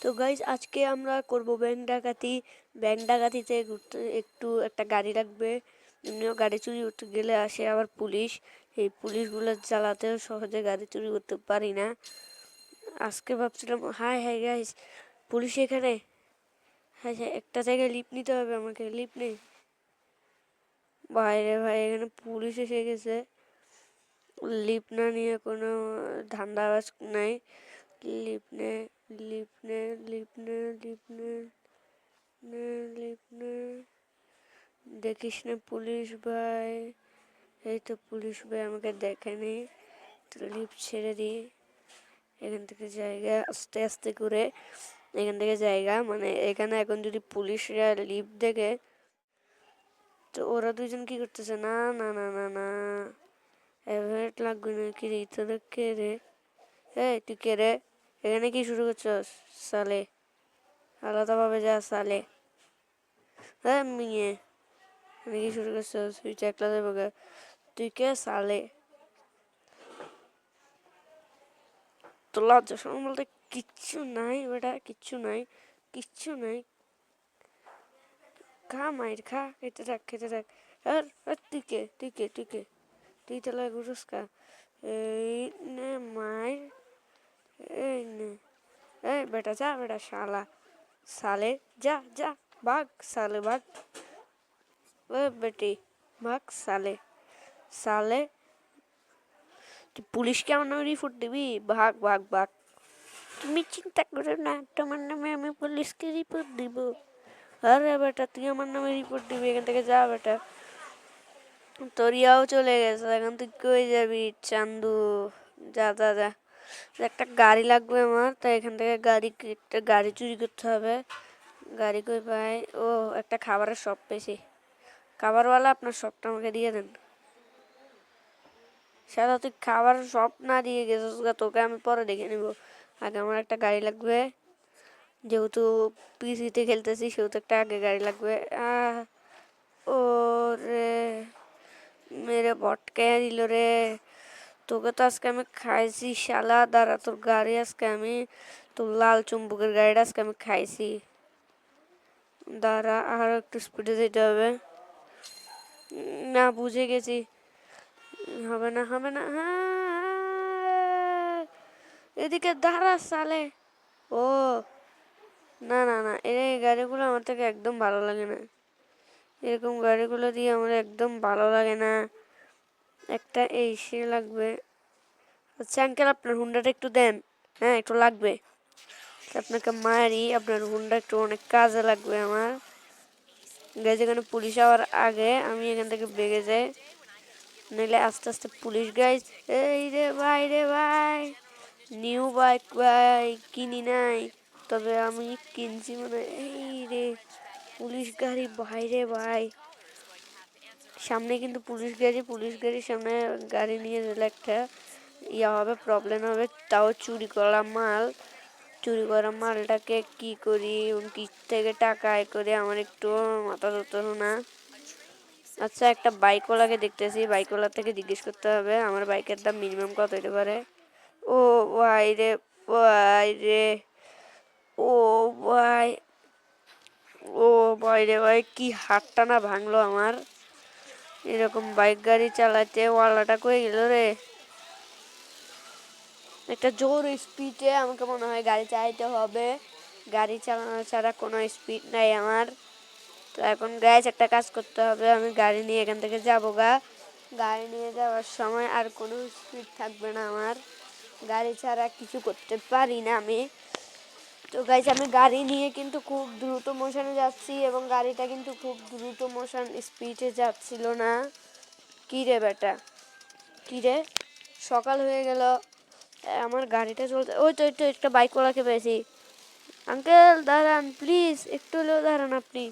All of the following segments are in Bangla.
তো গাইজ আজকে আমরা করব ব্যাংক ডাকাতি। ব্যাংক ডাকাতিতে ঘুরতে একটু একটা গাড়ি লাগবে। এমনিও গাড়ি চুরি করতে গেলে আসে আবার পুলিশ। এই পুলিশগুলো জ্বালাতেও সহজে গাড়ি চুরি করতে পারি না। আজকে ভাবছিলাম হাই হাই গাইজ পুলিশ এখানে। হ্যাঁ হ্যাঁ, একটা জায়গায় লিফট নিতে হবে আমাকে, লিফট নেই। বাইরে ভাই এখানে পুলিশ এসে গেছে, লিফট না নিয়ে কোনো ধান্দাবাজ নাই। লিফট নে, লিফট নে, লিফট নে, লিফট নে, নে লিফট নে। দেখিস না পুলিশ ভাই। এই তো পুলিশ ভাই আমাকে দেখেনি। তো লিফট ছেড়ে দিই, এখান থেকে জায়গা আস্তে আস্তে করে এখান থেকে জায়গা, মানে এখানে এখন যদি পুলিশরা লিফট দেখে তো ওরা দুজন কি করতেছে, না না না না না এভারেট লাগবে না। কি রে তোরা কে রে? এই তুই কে রে? এখানে কি শুরু করছস সালে? আলাদাভাবে যা সালে। হ্যাঁ মিয়ে, এখানে কি শুরু করছস? তুই চাকলা দেবো গা। তুই কে সালে? তো লজ্জা শরম বলতে কিচ্ছু নাই বেটা, কিচ্ছু নাই, কিচ্ছু নাই। খা মাইর খা, খেতে থাক খেতে থাক। আর তুই কে, তুই কে, তুই কে? তুই তাহলে ঘুরস কা? এই নে মাইর, এই নে। এই বেটা যা, বেটা শালা সালে, যা যা ভাগ সালে ভাগ। ও বেটি ভাগ সালে, সালে। তুই পুলিশকে আমার নামে রিপোর্ট দিবি? ভাগ ভাগ ভাগ। তুমি চিন্তা করো না, তোমার নামে আমি পুলিশকে রিপোর্ট দিব। আরে বেটা তুই আমার নামে রিপোর্ট দিবি, এখান থেকে যা বেটা। তোরিয়াও চলে গেছে, এখন তুই কই যাবি চান্দু? যা যা যা। একটা গাড়ি লাগবে আমার, তাই এখান থেকে একটা গাড়ি চুরি করতে হবে। গাড়ি কই পাই? ও একটা খাবারের শপ পেয়েছি। খাবারওয়ালা আপনার শপটা আমাকে দিয়ে দেন। সাদা তুই খাবার শপ না দিয়ে গেছিস, তোকে আমি পরে দেখে নিব। আগে আমার একটা গাড়ি লাগবে, যেহেতু পিসিতে খেলতেছি সেহেতু একটা আগে গাড়ি লাগবে। ও রে মেরে বটকে দিল রে। তোকে তো আজকে আমি খাইছি শালা। দাঁড়া তোর গাড়ি আজকে আমি, তোর লাল চুম্বকের গাড়িটা আজকে আমি খাইছি। দাঁড়া আর একটু স্পিডে যেতে হবে। না বুঝে গেছি, হবে না হবে না। হ্যাঁ এদিকে দাঁড়া সালে। ও না না না, এই গাড়িগুলো আমার থেকে একদম ভালো লাগে না। এরকম গাড়িগুলো দিয়ে আমার একদম ভালো লাগে না। একটা এই সে লাগবে। আচ্ছা আঙ্কেল আপনার হুন্ডাটা একটু দেন। হ্যাঁ একটু লাগবে। আপনাকে মারি, আপনার হুন্ডা একটু অনেক কাজে লাগবে আমার। গাইজ এখানে পুলিশ আওয়ার আগে আমি এখান থেকে বেগে যাই, নইলে আস্তে আস্তে পুলিশ। গাইজ এই রে ভাই, রে ভাই নিউ বাইক ভাই কিনি নাই, তবে আমি কিনছি মানে। এই রে পুলিশ গাড়ি বাইরে ভাই, সামনে কিন্তু পুলিশ গাড়ি। পুলিশ গাড়ির সামনে গাড়ি নিয়ে গেলে একটা ইয়া হবে, প্রবলেম হবে। তাও চুরি করা মাল, চুরি করা মালটাকে কি করি, কি থেকে টাকা আয় করে আমার একটু মাথা ধরতো না। আচ্ছা একটা বাইকওয়ালাকে দেখতেছি, বাইকওয়ালার থেকে জিজ্ঞেস করতে হবে আমার বাইকের দাম মিনিমাম কত হতে পারে। ও ভাই রে, ভাই রে, ও ভাই, ও ভাই রে ভাই কি হাতটা না ভাঙলো আমার। এরকম বাইক গাড়ি চালাতে ওয়ালাটা কই গেল রে? একটা জোর স্পিডে আমাকে মনে হয় গাড়ি চালাতে হবে। গাড়ি চালানো ছাড়া কোনো স্পিড নাই আমার। তো এখন গাইজ একটা কাজ করতে হবে, আমি গাড়ি নিয়ে এখান থেকে যাবো গা। গাড়ি নিয়ে যাওয়ার সময় আর কোনো স্পিড থাকবে না আমার, গাড়ি ছাড়া কিছু করতে পারি না আমি। তো গাইজ আমি গাড়ি নিয়ে কিন্তু খুব দ্রুত মোশনে যাচ্ছি, এবং গাড়িটা কিন্তু খুব দ্রুত মোশন স্পিডে যাচ্ছিল না। কী রে বেটা, কী রে সকাল হয়ে গেল, আমার গাড়িটা চলতে। ওই তো একটু একটা বাইকওয়ালাকে পেয়েছি। আঙ্কেল দাঁড়ান প্লিজ, একটু হলেও দাঁড়ান আপনি।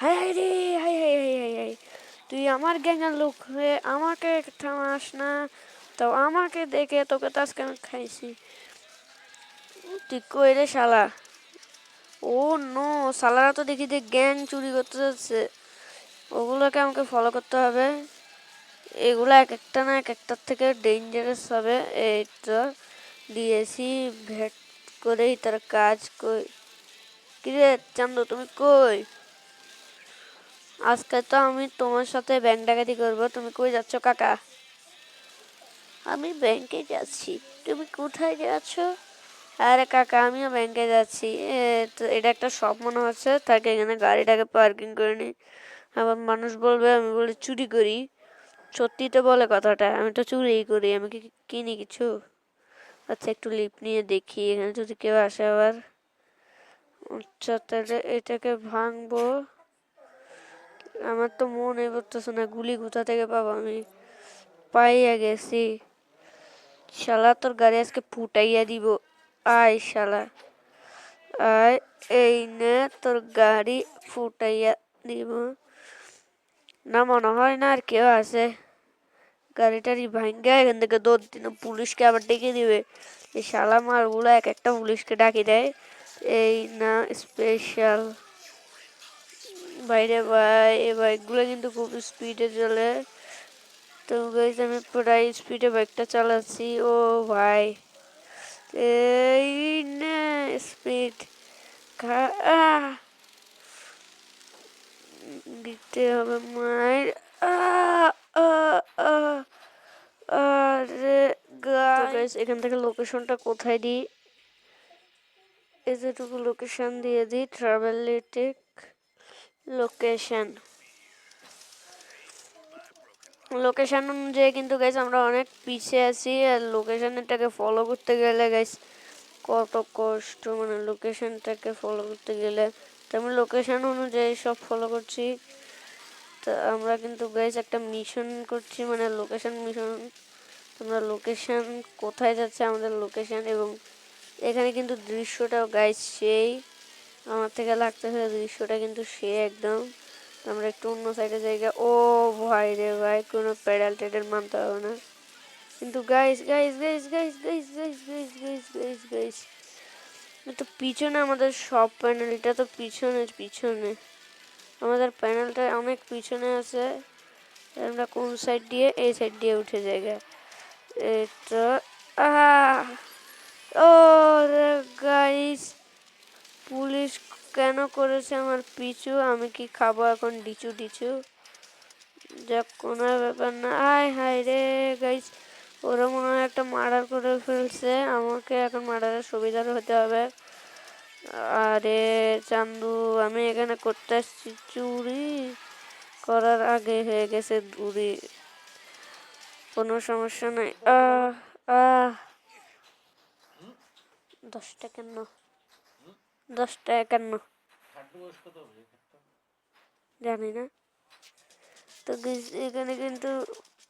হাই হাই রে, high high high high high, তুই আমার গ্যাংয়ের লোক হয়ে আমাকে থামাস না? তো আমাকে দেখে তোকে তো আজকে আমি খাইছি। তুই কই রে শালা? ও নো, শালারা তো দেখি যে গ্যাং চুরি করতে যাচ্ছে, ওগুলোকে আমাকে ফলো করতে হবে। এগুলো এক একটা না এক একটার থেকে ডেঞ্জারাস হবে। এই তো দিয়েছি ভেট করেই তার কাজ কিরে চান্দু, তুমি কই? আজকে তো আমি তোমার সাথে ব্যাংক ডাকাতি করবো। তুমি কই যাচ্ছ কাকা? আমি ব্যাংকে যাচ্ছি। তুমি কোথায় যাচ্ছ? আরে কাকা, আমিও ব্যাংকে যাচ্ছি। তো এটা একটা শপ মনে হচ্ছে, তাকে এখানে গাড়িটাকে পার্কিং করে নি। আবার মানুষ বলবে আমি বলে চুরি করি। সত্যি তো বলে কথাটা, আমি তো চুরিই করি। আমি কি কিনি কিছু? আচ্ছা, একটু লিফট নিয়ে দেখি এখানে যদি কেউ আসে আবার। আচ্ছা, তাহলে এটাকে ভাঙবো। আমার তো মনে পড়তেছে না গুলি কোথা থেকে পাবো। আমি পাইয়া গেছি। শালা, তোর গাড়ি আজকে ফুটাইয়া দিব। আয় শালা, আয়। এই নে তোর গাড়ি ফুটাইয়া দিব। না, মনে হয় না আর কেউ আছে। গাড়িটারি ভাঙ্গা এখান থেকে দৌড় দিন, পুলিশকে আবার ডেকে দিবে। এই শালা মালগুলো এক একটা পুলিশকে ডাকি দেয়। এই না স্পেশাল। বাইরে ভাই, এই বাইকগুলো কিন্তু খুব স্পিডে চলে। তো গাইস, আমি প্রায় স্পিডে বাইকটা চালাচ্ছি। ও ভাই, এই না স্পিড দিতে হবে মায়ের। আরে গাইস, এখান থেকে লোকেশনটা কোথায় দিই? এতটুকু লোকেশন দিয়ে দিই। ট্রাভেলিটিক লোকেশন। লোকেশন অনুযায়ী কিন্তু গাইস আমরা অনেক পিছিয়ে আছি। আর লোকেশনটাকে ফলো করতে গেলে গাইস কত কষ্ট, মানে লোকেশনটাকে ফলো করতে গেলে। তো আমি লোকেশন অনুযায়ী সব ফলো করছি। তো আমরা কিন্তু গাইস একটা মিশন করছি, মানে লোকেশন মিশন। আমরা লোকেশন কোথায় যাচ্ছে, আমাদের লোকেশন। এবং এখানে কিন্তু দৃশ্যটাও গাইস সেই আমার থেকে লাগতেছে। দৃশ্যটা কিন্তু সে একদম। আমরা একটু অন্য সাইডে জায়গা। ও ভাই রে ভাই, কোনো প্যাডেল ট্যাডেল মানতে হবে না কিন্তু guys guys guys guys guys guys guys guys guys guys তো পিছনে আমাদের সব প্যানেলটা তো পিছনে পিছনে। আমাদের প্যানেলটা অনেক পিছনে আছে। আমরা কোন সাইড দিয়ে? এই সাইড দিয়ে উঠে জায়গা। এটা ও গাইস, পুলিশ কেন করেছে আমার পিছু? আমি কি খাবো এখন ডিচু ডিচু? যাক, কোনো ব্যাপার না। আয় হায় রে গাইস, ওরা মনে হয় একটা মার্ডার করে ফেলছে। আমাকে এখন মার্ডারের সুবিধার হতে হবে। আরে চান্দু, আমি এখানে করতে আসছি চুরি, করার আগে হয়ে গেছে দূরি। কোনো সমস্যা নাই। আহ আহ 10 টাকা কেন? 10 টাকা কেন জানি না। তো এখানে কিন্তু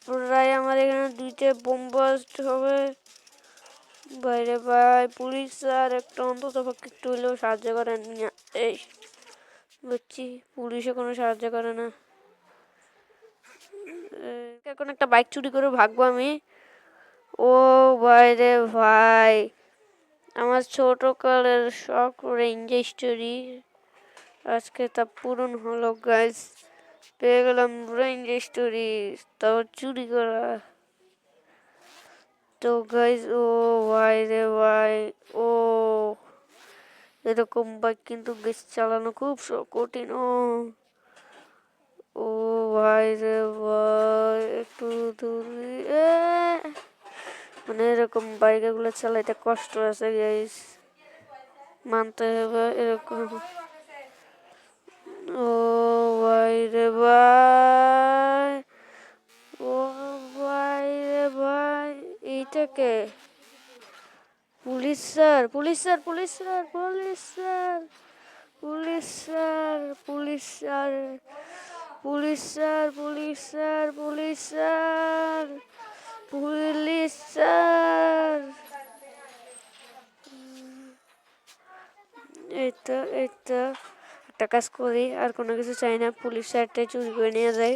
প্রায় আমার এখানে 2টে বোম বাস্ট হবে। বাইরে ভাই, পুলিশ স্যার একটা অন্তত পক্ষে একটু হলেও সাহায্য করেন। এই বুঝছি, পুলিশে কোনো সাহায্য করে না। এখন একটা বাইক চুরি করে ভাগবো আমি। ও বাইরে ভাই, আমার ছোট কালের শখ রেঞ্জ স্টোরি আজকে তা পূরণ হলো গাইস। পেয়ে গেলাম রেঞ্জ স্টোরি, তাও চুরি করা। তো গাইস, ও ভাই রে ভাই, ও এরকম বাইক কিন্তু গাইস চালানো খুব কঠিন। ও ভাই রে ভাই, একটু দূরে মানে এরকম বাইক এগুলো চালাইতে কষ্ট আছে গাইস, মানতে হবে এরকম। ও ভাই রে ভাই, ও ভাই রে ভাই, এইটাকে police sir, police sir, police sir, police sir, police sir, police sir, police sir, police sir, police sir, police sir. এইতো এইতো, একটা কাজ করি, আর কোনো কিছু চাই না, পুলিশ স্যারটাই চুরি করে নিয়ে যায়।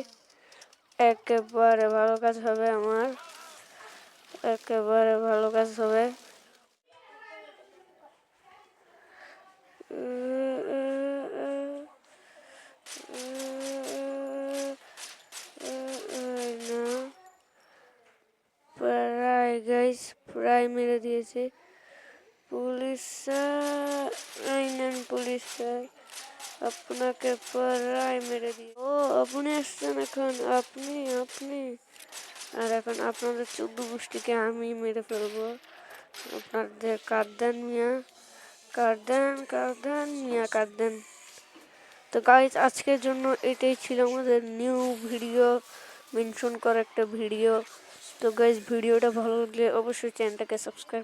একেবারে ভালো কাজ হবে আমার, একেবারে ভালো কাজ হবে। প্রায় গাইস, প্রায় মেরে দিয়েছে পুলিশ। পুলিশ স্যার, আপনাকে প্রায় মেরে দিই। ও আপনি আসছেন এখন, আপনি আপনি আর এখন আপনাদের 14 গোষ্ঠীকে আমি মেরে ফেলবো। আপনাদের কার্ড দেন মিয়া, কার্ড দেন, কার্ড দেন মিয়া, কার্ড দেন। তো গাইজ আজকের জন্য এটাই ছিল আমাদের নিউ ভিডিও, মেনশন করা একটা ভিডিও। তো গাইজ ভিডিওটা ভালো লাগলে অবশ্যই চ্যানেলটাকে সাবস্ক্রাইব